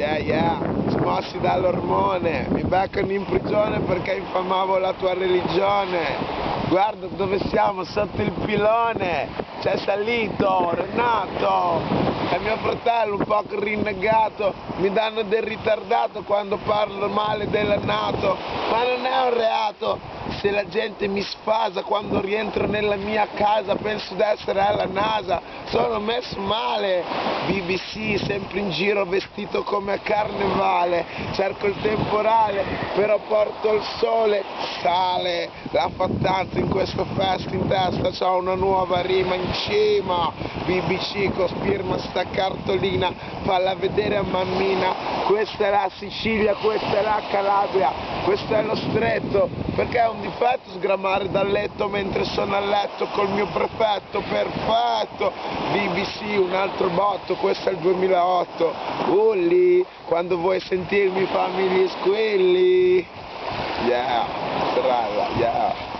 Yeah, yeah, smossi dall'ormone, mi beccano in prigione perché infamavo la tua religione. Guarda dove siamo, sotto il pilone, c'è salito Renato, è mio fratello un po' rinnegato, mi danno del ritardato quando parlo male della NATO, ma non è un reato. Se la gente mi sfasa quando rientro nella mia casa, penso d'essere alla NASA, sono messo male. BBC sempre in giro vestito come a carnevale, cerco il temporale però porto il sole, sale la fattanza in questo fest, in testa c'ho una nuova rima in cima. BBC cospirma sta cartolina, falla vedere a mammina, questa è la Sicilia, questa è la Calabria, questo è lo stretto, perché è un difetto sgramare dal letto mentre sono a letto col mio prefetto, perfetto. BBC un altro botto, questo è il 2008, Ulli, quando vuoi sentirmi fammi gli squilli, yeah, sorella, yeah.